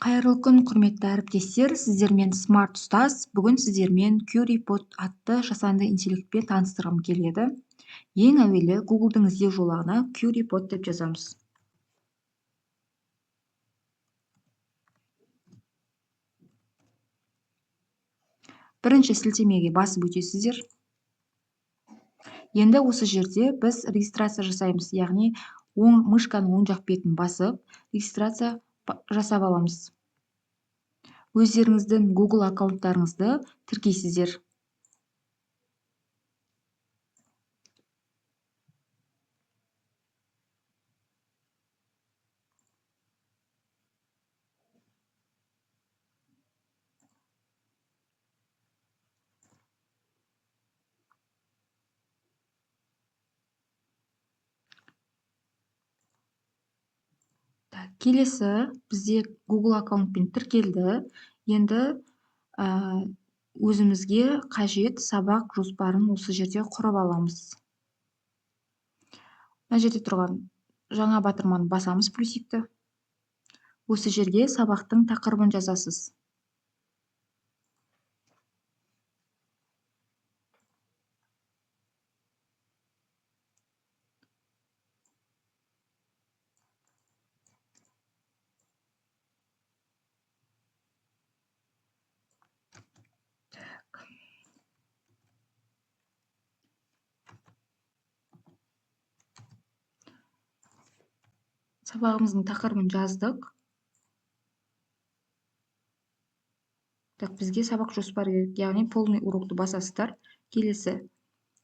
Қайырлы күн, құрметті әріптестер. Сіздермен Smart Ұстаз. Бүгін сіздермен QReport атты жасанды интеллектпен таныстырғым келеді. Ең әуелі Google'дың іздеу жолағына QReport деп жазамыз. Бірінші сілтемеге басып өтесіздер. Енді осы жерде біз регистрация жасаймыз, яғни мышканың оң жақ бетін басып, регистрация жасап аламыз. Өздеріңіздің Google аккаунттарыңызды тіркейсіздер. Келесі бізде Google аккаунтпен тіркелді. Енді өзімізге қажет сабақ жоспарын осы жерде құрып аламыз. Мына жерде тұрған жаңа батырманы басамыз плюсикті. Осы жерге сабақтың тақырыбын жазасыз. Сабағымыздың тақырыбын жаздық. Бізге сабақ жоспары керек, яғни полный урокты басасыздар. Келесі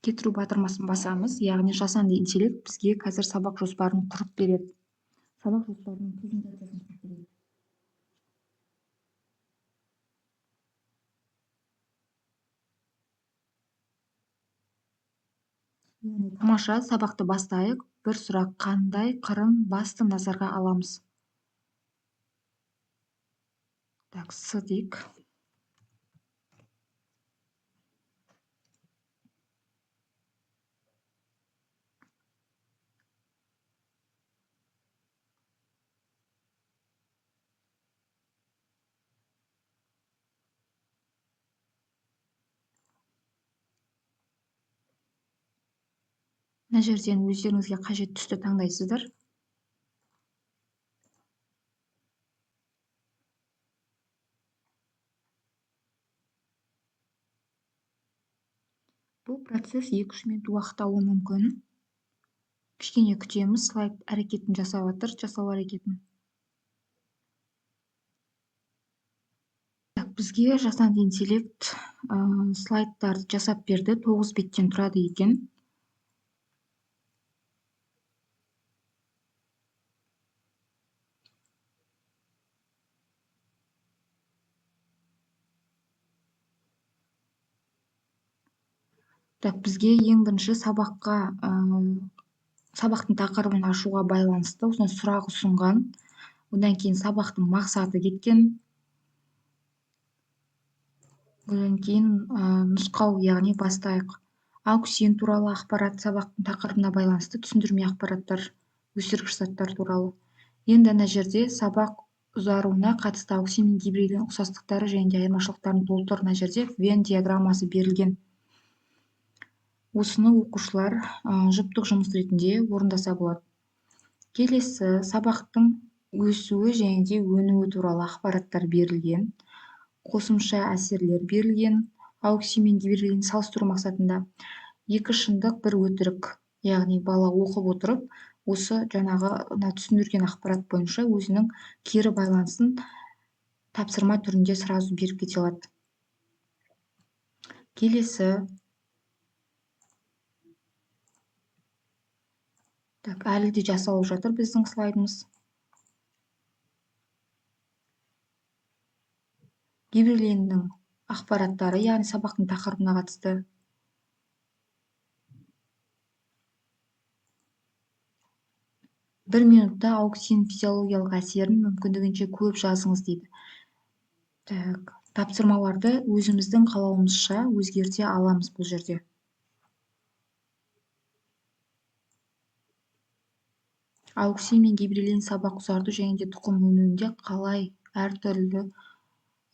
кетіру батырмасын басамыз, яғни жасанды интеллект бізге қазір сабақ жоспарын құрып береді. Сабақ жоспарының презентациясын құрып береді. Тамаша, сабақты бастайық. Бір сұрақ: қандай қырын басты назарға аламыз? С дейік. Мына жерден өздеріңізге қажет түсті таңдайсыздар. Бұл процесс 2-3 минут уақыт алуы мүмкін. Кішкене күтеміз, слайд әрекетін жасап жатыр, жасау әрекетін. Бізге жасанды интеллект слайдтарды жасап берді, 9 беттен тұрады екен. Бізге ең бірінші сабақтың тақырыбын ашуға байланысты осындай сұрақ ұсынған. Одан кейін сабақтың мақсаты кеткен. Одан кейін нұсқау, яғни бастайық. Ауксин туралы ақпарат, сабақтың тақырыбына байланысты түсіндірме ақпараттар, өсіргіш заттар туралы. Енді ана жерде сабақ ұзаруына қатысты ауксин мен гибридінің ұқсастықтары және де айырмашылықтарын толтыр. Ана жерде Вен диаграммасы берілген. Осыны оқушылар жұптық жұмыс ретінде орындаса болады. Келесі сабақтың өсуі және де өнуі туралы ақпараттар берілген. Қосымша әсерлер берілген. Ауксин мен гибридін салыстыру мақсатында 2 шындық, 1 өтірік, яғни бала оқып отырып, осы жаңағы түсіндірген ақпарат бойынша өзінің кері байланысын тапсырма түрінде сразу беріп кете алады. Келесі әлі де жасалып жатыр біздің слайдымыз. Гибридінің ақпараттары, яғни сабақтың тақырыбына қатысты. Бір минутта ауксин физиологиялық әсерін мүмкіндігінше көп жазыңыз дейді. Тапсырмаларды өзіміздің қалауымызша өзгерте аламыз бұл жерде. Ауксин мен гибридин сабақ ұзарту және де тұқым өнуінде қалай әртүрлі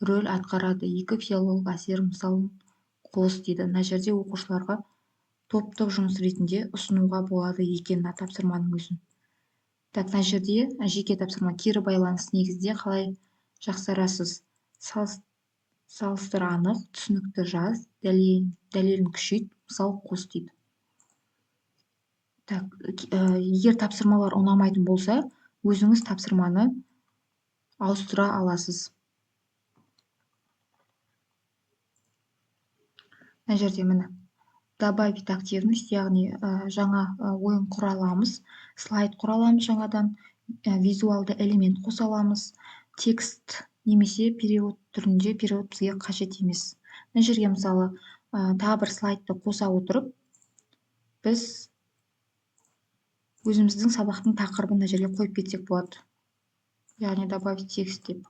рөл атқарады. Екі филологиялық әсер мысалын қос дейді. Мына жерде оқушыларға топтық жұмыс ретінде ұсынуға болады екен мына тапсырманың өзін. Так, мына жерде жеке тапсырма кері байланыс негізде қалай жақсарасыз? Салыстыр анық, түсінікті жаз, дәлелін күшейт, мысал қос дейді. Так, егер тапсырмалар ұнамайтын болса, өзіңіз тапсырманы ауыстыра аласыз. Мына жерде міне добавить активность, яғни жаңа ойын құра аламыз, слайд құра аламыз жаңадан, визуалды элемент қоса аламыз, текст немесе перевод түрінде, перевод бізге қажет емес. Мына жерге мысалы тағы бір слайдты қоса отырып, біз өзіміздің сабақтың тақырыбын мына жерге қойып кетсек болады. Яғни добавить текст деп.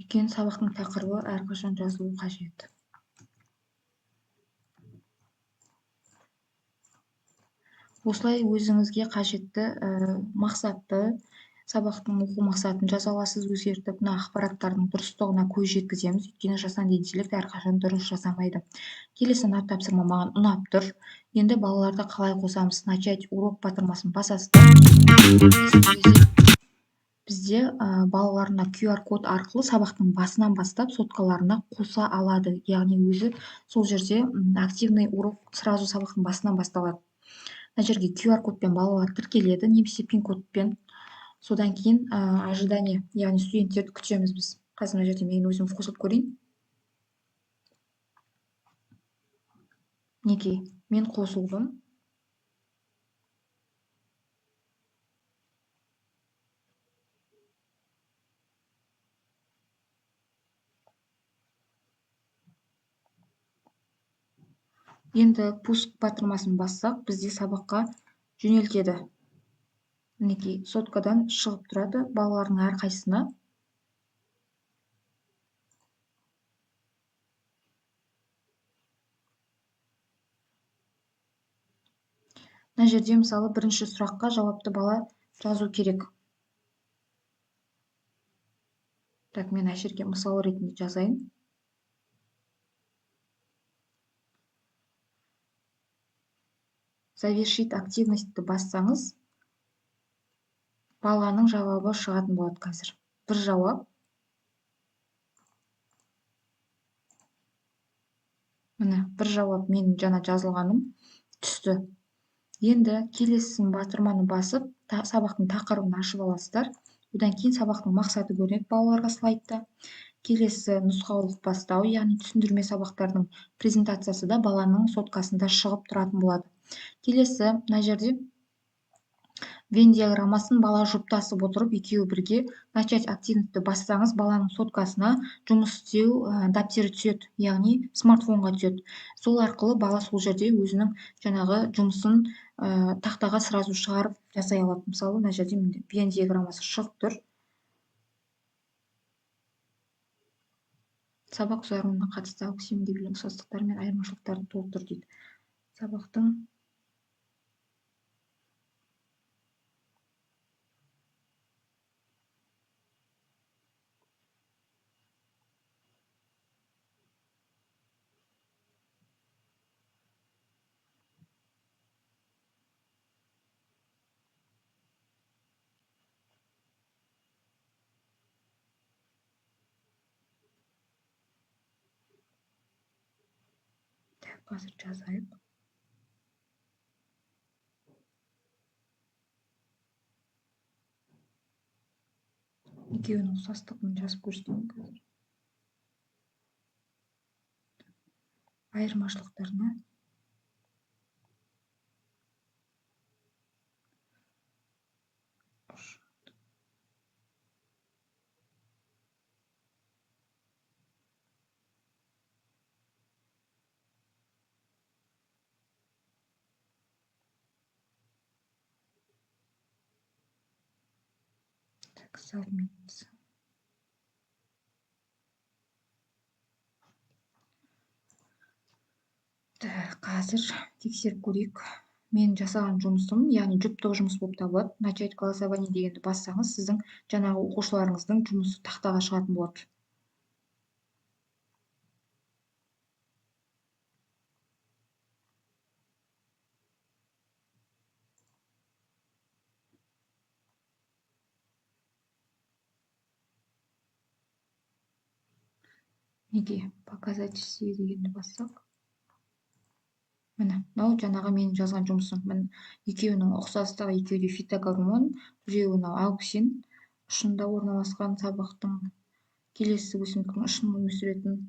Өйткені сабақтың тақырыбы әрқашан жазылуы қажет. Осылай өзіңізге қажетті мақсатты, сабақтың оқу мақсатын жаза аласыз өзгертіп, мына ақпараттардың дұрыстығына көз жеткіземіз. Өйткені жасанды интеллект әрқашан дұрыс жасамайды. Келесі мына тапсырма маған ұнап тұр. Енді балаларды қалай қосамыз? Начать урок батырмасын басасыздар. Бізде балаларына QR код арқылы сабақтың басынан бастап соткаларына қоса алады. Яғни өзі сол жерде активный урок сразу сабақтың басынан басталады. Мына жерге QR кодпен балалар тіркеледі, немесе пин кодпен. Содан кейін ожидание, яғни студенттерді күтеміз біз. Қазір мына жерде мен өзім қосып көрейін. Неге? Мен қосылдым. Енді пуск батырмасын бассақ, бізде сабаққа жөнелтеді. Мінекей, соткадан шығып тұрады балалардың әрқайсысына. Мына жерде мысалы бірінші сұраққа жауапты бала жазу керек. Так, мен әшерге мысал ретінде жазайын. Завершить активностьті бассаңыз, баланың жауабы шығатын болады қазір. Бір жауап. Міне, бір жауап мен жаңа жазылғаным түсті. Енді келесісін батырманы басып, сабақтың тақырыбын ашып аласыздар. Одан кейін сабақтың мақсаты көрінеді балаларға слайдта. Келесі нұсқаулық бастау, яғни түсіндірме сабақтардың презентациясы да баланың соткасында шығып тұратын болады. Келесі мына жерде Вен диаграммасын бала жұптасып отырып, екеуі бірге начать активностьті бассаңыз, баланың соткасына жұмыс істеу даптері түседі, яғни смартфонға түседі. Сол арқылы бала сол жерде өзінің жаңағы жұмысын тақтаға сразу шығарып жасай алады. Мысалы, мына жерде Вен диаграммасы шығып тұр. Сабақ ұзаруына қатысты ауксиомдегі ұқсастықтар мен айырмашылықтарды толтыр дейді. Сабақтың қазір жазайық. Екеуінің ұқсастығын жазып көрсетейін қазір. Айырмашылықтарына сабмит. Қазір тексеріп көрейік. Мен жасаған жұмысым, яғни жұптық жұмыс болып табылады. Начать голосование дегенді бассаңыз, сіздің жаңағы оқушыларыңыздың жұмысы тақтаға шығатын болады. Неге показать все дегенді бассақ, міне мынау жаңағы менің жазған жұмысым. Міне екеуінің ұқсастығы, екеуі де фитогормон, біреуі мынау ауксин, ұшында орналасқан сабақтың келесі өсімдіктің ұшын өсіретін,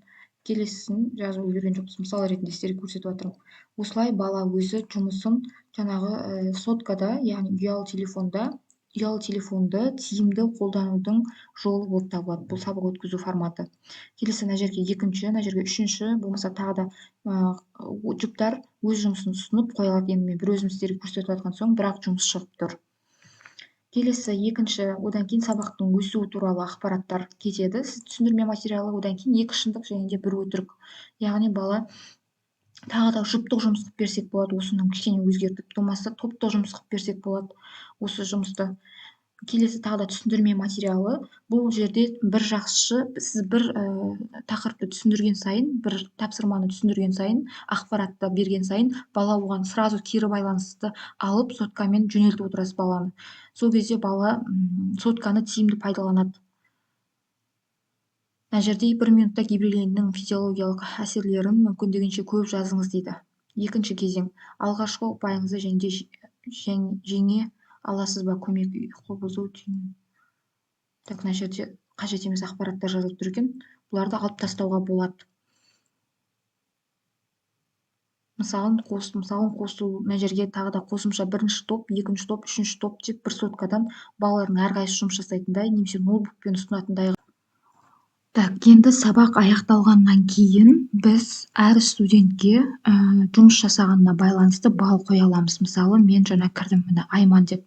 келесісін жазып үлгерген жоқпыз. Мысал ретінде сіздерге көрсетіп жатырмын. Осылай бала өзі жұмысын жаңағы соткада, яғни ұялы телефонды тиімді қолданудың жолы болып табылады. Бұл сабақ өткізу форматы. Келесі мына жерге екінші, мына жерге үшінші, болмаса тағы да жұптар өз жұмысын ұсынып қоя алады. Енді мен бір өзім сіздерге көрсетіп жатқан соң бірақ жұмыс шығып тұр. Келесі екінші, одан кейін сабақтың өсуі туралы ақпараттар кетеді. Түсіндірме материалы, одан кейін екі шындық және де бір өтірік. Яғни бала тағы да жұптық жұмыс қылып берсек болады, осының кішкене өзгертіп, болмаса топтық жұмыс қылып берсек болады осы жұмысты. Келесі тағы да түсіндірме материалы. Бұл жерде бір жақсы, сіз бір тақырыпты түсіндірген сайын, бір тапсырманы түсіндірген сайын, ақпаратты берген сайын, бала оған сразу кері байланысты алып, соткамен жөнелтіп отырасыз баланы. Сол кезде бала сотканы тиімді пайдаланады. Мына жерде 1 минутта гибрилленнің физиологиялық әсерлерін мүмкіндігінше көп жазыңыз дейді. Екінші кезең. Алғашқы ұпайыңызды жеңе аласыз ба? Көмек, ұйқы бұзу, түйін. Так, мына жерде қажет емес ақпараттар жазылып тұр екен. Бұларды алып тастауға болады. Мысалын қосу, мына жерге тағы да қосымша бірінші топ, екінші топ, үшінші топ деп бір соткадан балалардың әрқайсысы жұмыс жасайтындай, немесе ноутбукпен ұсынатындай. Так, енді сабақ аяқталғаннан кейін біз әр студентке жұмыс жасағанына байланысты балл қоя аламыз. Мысалы, мен жаңа кірдім, міне Айман деп.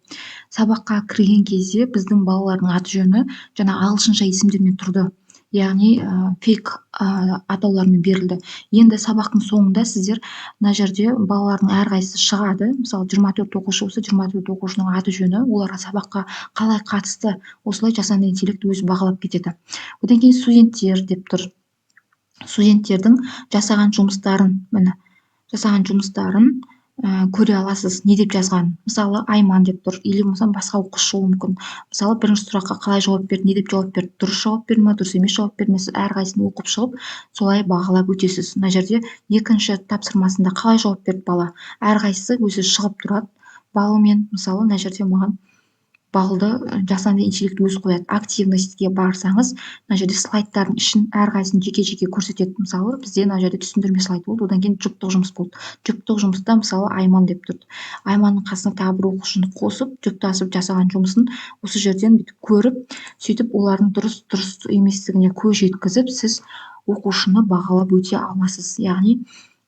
Сабаққа кірген кезде біздің балалардың аты жөні жаңа ағылшынша есімдермен тұрды. Яғни фейк атаулармен берілді. Енді сабақтың соңында сіздер мына жерде балалардың әрқайсысы шығады. Мысалы, 24 оқушы болса, 24 оқушының аты жөні, оларға сабаққа қалай қатысты, осылай жасанды интеллект өзі бағалап кетеді. Одан кейін студенттер деп тұр. Студенттердің жасаған жұмыстарын, міне, жасаған жұмыстарын көре аласыз. Не деп жазған? Мысалы, Айман деп тұр, или басқа оқушы болуы мүмкін. Мысалы, бірінші сұраққа қалай жауап берді, не деп жауап берді? Дұрыс жауап берді ме, дұрыс емес жауап берді ме? Сіз әрқайсысын оқып шығып, солай бағалап өтесіз. Мына жерде екінші тапсырмасында қалай жауап берді бала? Әрқайсысы өзі шығып тұрады. Балымен, мысалы, мына жерде маған балды жасанды интеллект өзі қояды. Активностьке барсаңыз, мына жерде слайдтардың ішін әрқайсысын жеке-жеке көрсетеді. Мысалы, бізде мына жерде түсіндірме слайд болды, одан кейін жұптық жұмыс болды. Жұптық жұмыста, мысалы, Айман деп тұрды. Айманның қасына тағы бір оқушыны қосып, жұптасып жасаған жұмысын осы жерден бүйтіп көріп, сөйтіп олардың дұрыс еместігіне көз жеткізіп, сіз оқушыны бағалап өте аласыз. Яғни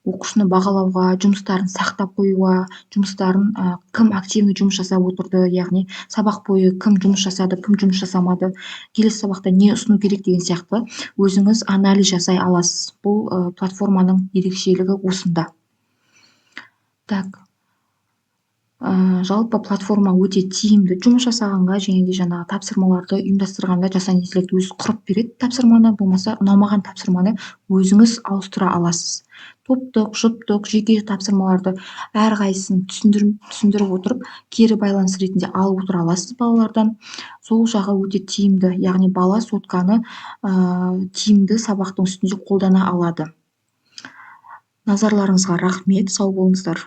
оқушыны бағалауға, жұмыстарын сақтап қоюға, жұмыстарын кім активный жұмыс жасап отырды, яғни сабақ бойы кім жұмыс жасады, кім жұмыс жасамады, келесі сабақта не ұсыну керек деген сияқты өзіңіз анализ жасай аласыз. Бұл платформаның ерекшелігі осында. Так, жалпы платформа өте тиімді жұмыс жасағанға және де жаңағы тапсырмаларды ұйымдастырғанда жасанды интеллект өзі құрып береді тапсырманы, болмаса ұнамаған тапсырманы өзіңіз ауыстыра аласыз. Топтық, жұптық, жеке тапсырмаларды әрқайсысын түсіндіріп отырып, кері байланыс ретінде алып отыра аласыз балалардан. Сол жағы өте тиімді, яғни бала сотканы тиімді сабақтың үстінде қолдана алады. Назарларыңызға рахмет, сау болыңыздар.